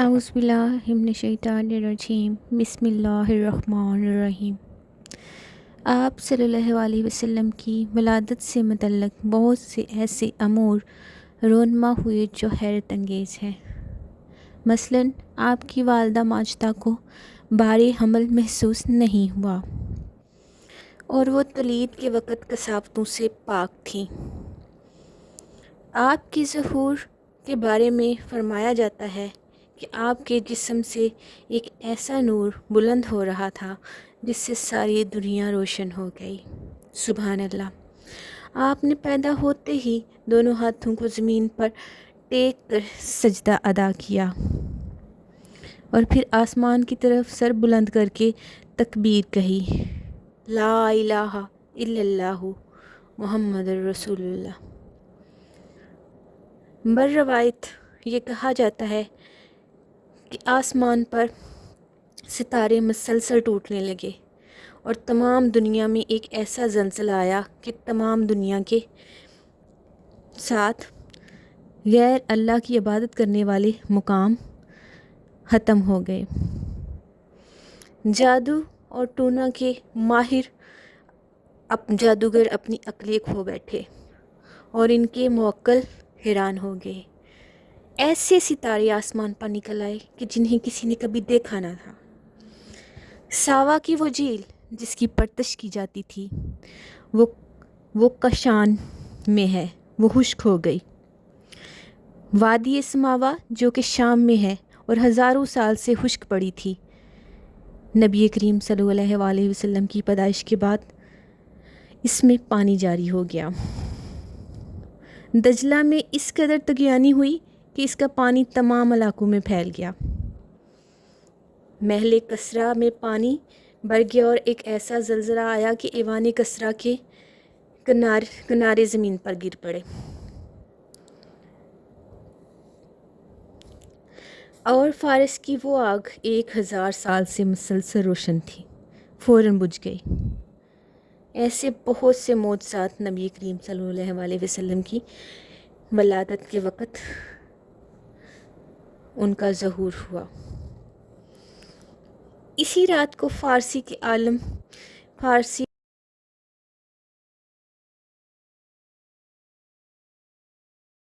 اعوذ باللہ من الشیطان الرجیم بسم اللہ الرحمن الرحیم۔ آپ صلی اللہ علیہ وسلم کی ولادت سے متعلق بہت سے ایسے امور رونما ہوئے جو حیرت انگیز ہیں۔ مثلاً آپ کی والدہ ماجدہ کو بار حمل محسوس نہیں ہوا اور وہ تولید کے وقت کثافتوں سے پاک تھیں۔ آپ کے ظہور کے بارے میں فرمایا جاتا ہے کہ آپ کے جسم سے ایک ایسا نور بلند ہو رہا تھا جس سے ساری دنیا روشن ہو گئی۔ سبحان اللہ۔ آپ نے پیدا ہوتے ہی دونوں ہاتھوں کو زمین پر ٹیک کر سجدہ ادا کیا اور پھر آسمان کی طرف سر بلند کر کے تکبیر کہی، لا الہ الا اللہ محمد الرسول اللہ۔ بر روایت یہ کہا جاتا ہے کہ آسمان پر ستارے مسلسل ٹوٹنے لگے اور تمام دنیا میں ایک ایسا زلزلہ آیا کہ تمام دنیا کے ساتھ غیر اللہ کی عبادت کرنے والے مقام ختم ہو گئے۔ جادو اور ٹونا کے ماہر جادوگر اپنی عقلیں کھو بیٹھے اور ان کے موکل حیران ہو گئے۔ ایسے ستارے آسمان پر نکل آئے کہ جنہیں کسی نے کبھی دیکھا نہ تھا۔ ساوا کی وہ جھیل جس کی پرتش کی جاتی تھی وہ کشان میں ہے، وہ خشک ہو گئی۔ وادی سماوا جو کہ شام میں ہے اور ہزاروں سال سے خشک پڑی تھی، نبی کریم صلی اللہ علیہ وسلم کی پیدائش کے بعد اس میں پانی جاری ہو گیا۔ دجلہ میں اس قدر طغیانی ہوئی کہ اس کا پانی تمام علاقوں میں پھیل گیا۔ محل کسرا میں پانی بھر گیا اور ایک ایسا زلزلہ آیا کہ ایوان کسرا کے کنارے زمین پر گر پڑے اور فارس کی وہ آگ 1000 سال سے مسلسل روشن تھی، فوراً بجھ گئی۔ ایسے بہت سے معجزات نبی کریم صلی اللہ علیہ وسلم کی ولادت کے وقت ان کا ظہور ہوا۔ اسی رات کو فارسی